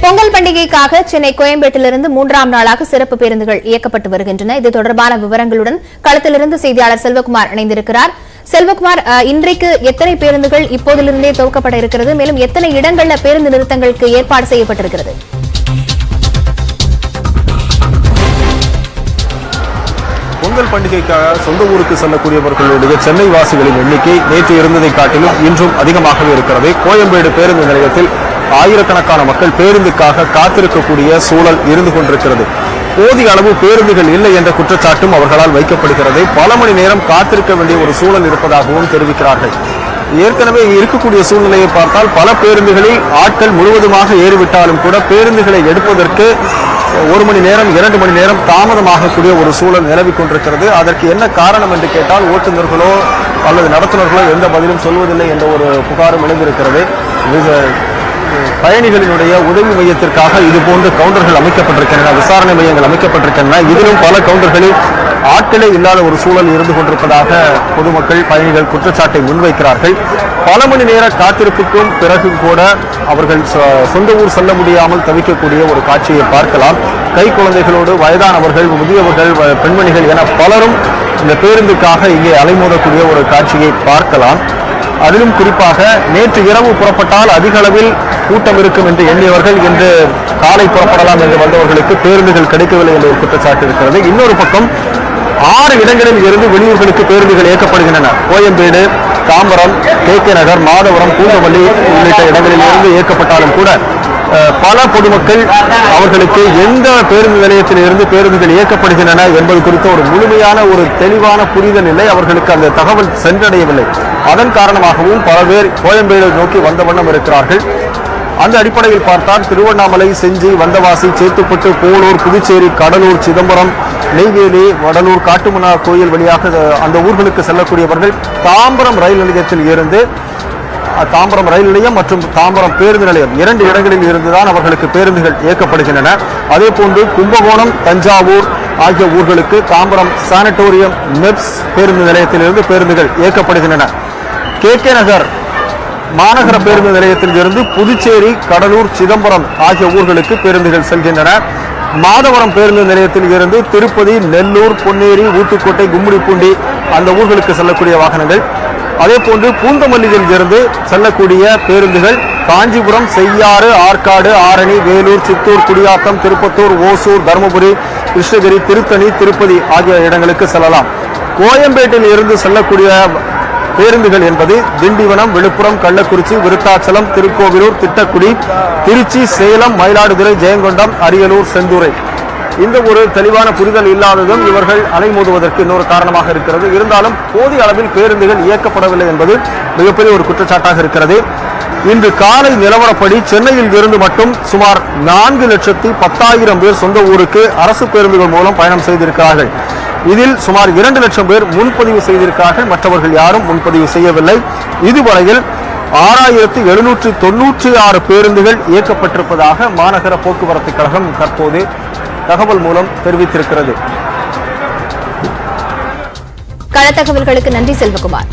பொங்கல் பண்டிகைக்காக சென்னை கோயம்பேட்டிலிருந்து 3ஆம் நாளாக சிறப்பு பேருந்துகள் இயக்கப்பட்டு வருகின்றன. இது தொடர்பான விவரங்களுடன் களத்திலிருந்து செய்தியாளர் செல்வகுமார் இணைந்திருக்கிறார். செல்வகுமார், இன்றைக்கு எத்தனை பேருந்துகள் இப்போதிலிருந்தே துவக்கப்பட இருக்கிறது? மேலும் எத்தனை இடங்களில் பேருந்து நிறுத்தங்களுக்கு ஏற்பாடு செய்யப்பட்டிருக்கிறது? பொங்கல் பண்டிகைக்காக சொந்த ஊருக்கு செல்லக்கூடியவர்களுடைய சென்னை வாசிகளின் எண்ணிக்கை நேற்று இருந்ததை காட்டிலும் இன்றும் அதிகமாகவே இருக்கிறது. கோயம்பேடு பேருந்து நிலையத்தில் ஆயிரக்கணக்கான மக்கள் பேருந்துக்காக காத்திருக்கக்கூடிய சூழல் இருந்து கொண்டிருக்கிறது. போதிய அளவு பேருந்துகள் இல்லை என்ற குற்றச்சாட்டும் அவர்களால் வைக்கப்படுகிறது. பல மணி நேரம் காத்திருக்க வேண்டிய ஒரு சூழல் இருப்பதாகவும் தெரிவிக்கிறார்கள். ஏற்கனவே இருக்கக்கூடிய சூழ்நிலையை பார்த்தால் பல பேருந்துகளில் ஆட்கள் முழுவதுமாக ஏறிவிட்டாலும் கூட பேருந்துகளை எடுப்பதற்கு 1 மணி நேரம் 2 மணி நேரம் தாமதமாகக்கூடிய ஒரு சூழல் நிலவிக் கொண்டிருக்கிறது. அதற்கு என்ன காரணம் என்று கேட்டால் ஓட்டுநர்களோ அல்லது நடத்துனர்களோ எந்த பதிலும் சொல்வதில்லை என்ற ஒரு புகாரும் எழுந்திருக்கிறது. பயணிகளினுடைய உதவி மையத்திற்காக இதுபோன்ற கவுண்டர்கள் அமைக்கப்பட்டிருக்கின்றன, விசாரணை மையங்கள் அமைக்கப்பட்டிருக்கின்றன. இதிலும் பல கவுண்டர்களில் ஆட்களே இல்லாத ஒரு சூழல் இருந்து கொண்டிருப்பதாக பொதுமக்கள் பயணிகள் குற்றச்சாட்டை முன்வைக்கிறார்கள். பல மணி நேர காத்திருப்புக்கும் பிறகு கூட அவர்கள் சொந்த ஊர் செல்ல முடியாமல் தவிக்கக்கூடிய ஒரு காட்சியை பார்க்கலாம். கை குழந்தைகளோடு வயதானவர்கள், முதியவர்கள், பெண்மணிகள் என பலரும் இந்த பேருந்துக்காக இங்கே அலைமோதக்கூடிய ஒரு காட்சியை பார்க்கலாம். அதிலும் குறிப்பாக நேற்று இரவு புறப்பட்டால் அதிக அளவில் கூட்டம் இருக்கும் என்று எண்ணியவர்கள் இன்று காலை புறப்படலாம் என்று வந்தவர்களுக்கு பேருந்துகள் கிடைக்கவில்லை என்ற ஒரு குற்றச்சாட்டு இருக்கிறது. இன்னொரு பக்கம் 6 இடங்களில் இருந்து வெளியூர்களுக்கு பேருந்துகள் இயக்கப்படுகின்றன. கோயம்பேடு, தாம்பரம், KK நகர், மாதவரம், பூந்தமல்லி உள்ளிட்ட இடங்களில் இருந்து இயக்கப்பட்டாலும் கூட பல பொதுமக்கள் அவர்களுக்கு எந்த பேருந்து நிலையத்தில் இருந்து பேருந்துகள் இயக்கப்படுகின்றன என்பது குறித்த ஒரு முழுமையான ஒரு தெளிவான புரிதல் இல்லை. அவர்களுக்கு அந்த தகவல் சென்றடையவில்லை. அதன் காரணமாகவும் பல பேர் கோயம்பேடு நோக்கி வந்த வண்ணம் இருக்கிறார்கள். அந்த அடிப்படையில் பார்த்தால் திருவண்ணாமலை, செஞ்சி, வந்தவாசி, சேத்துப்பட்டு, போலூர், புதுச்சேரி, கடலூர், சிதம்பரம், நெய்வேலி, வடலூர், காட்டுமன்னா கோயில் வழியாக அந்த ஊர்களுக்கு செல்லக்கூடியவர்கள் தாம்பரம் ரயில் நிலையத்தில் இருந்து தாம்பரம் ரயில் நிலையம் மற்றும் தாம்பரம் பேருந்து நிலையம் 2 இடங்களில் இருந்துதான் அவர்களுக்கு பேருந்துகள் இயக்கப்படுகின்றன. அதே போன்று கும்பகோணம், தஞ்சாவூர் ஆகிய ஊர்களுக்கு தாம்பரம் சானிட்டோரியம் மெப்ஸ் பேருந்து நிலையத்திலிருந்து பேருந்துகள் இயக்கப்படுகின்றன. KK நகர் மாநகர பேருந்து நிலையத்தில் இருந்து புதுச்சேரி, கடலூர், சிதம்பரம் ஆகிய ஊர்களுக்கு பேருந்துகள் செல்கின்றன. மாதவரம் பேருந்து நிலையத்தில் இருந்து திருப்பதி, நெல்லூர், பொன்னேரி, ஊத்துக்கோட்டை, கும்மிடிப்பூண்டி அந்த ஊர்களுக்கு செல்லக்கூடிய வாகனங்கள். அதே போன்று பூந்தமல்லியில் இருந்து செல்லக்கூடிய பேருந்துகள் காஞ்சிபுரம், செய்யாறு, ஆற்காடு, ஆரணி, வேலூர், சித்தூர், குடியாத்தம், திருப்பத்தூர், ஓசூர், தருமபுரி, கிருஷ்ணகிரி, திருத்தணி, திருப்பதி ஆகிய இடங்களுக்கு செல்லலாம். கோயம்பேட்டில் இருந்து செல்லக்கூடிய பேருந்துகள் என்பது திண்டிவனம், விழுப்புரம், கள்ளக்குறிச்சி, விருத்தாச்சலம், திருக்கோவிலூர், திட்டக்குடி, திருச்சி, சேலம், மயிலாடுதுறை, ஜெயங்கொண்டம், அரியலூர், செந்தூரை. இந்த ஒரு தெளிவான புரிதல் இல்லாததும் இவர்கள் அலைமோதுவதற்கு இன்னொரு காரணமாக இருக்கிறது. இருந்தாலும் போதிய அளவில் பேருந்துகள் இயக்கப்படவில்லை என்பது மிகப்பெரிய ஒரு குற்றச்சாட்டாக இருக்கிறது. இன்று காலை நிலவரப்படி சென்னையில் இருந்து மட்டும் சுமார் 4,10,000 பேர் சொந்த ஊருக்கு அரசு பேருந்துகள் மூலம் பயணம் செய்திருக்கிறார்கள். இதில் சுமார் 2 லட்சம் பேர் முன்பதிவு செய்திருக்கிறார்கள். மற்றவர்கள் யாரும் முன்பதிவு செய்யவில்லை. இதுவரையில் 6,796 பேருந்துகள் இயக்கப்பட்டிருப்பதாக மாநகர போக்குவரத்து கழகம் தற்போது தகவல் மூலம் தெரிவித்திருக்கிறது. கள தகவல்களுக்கு நன்றி செல்வகுமார்.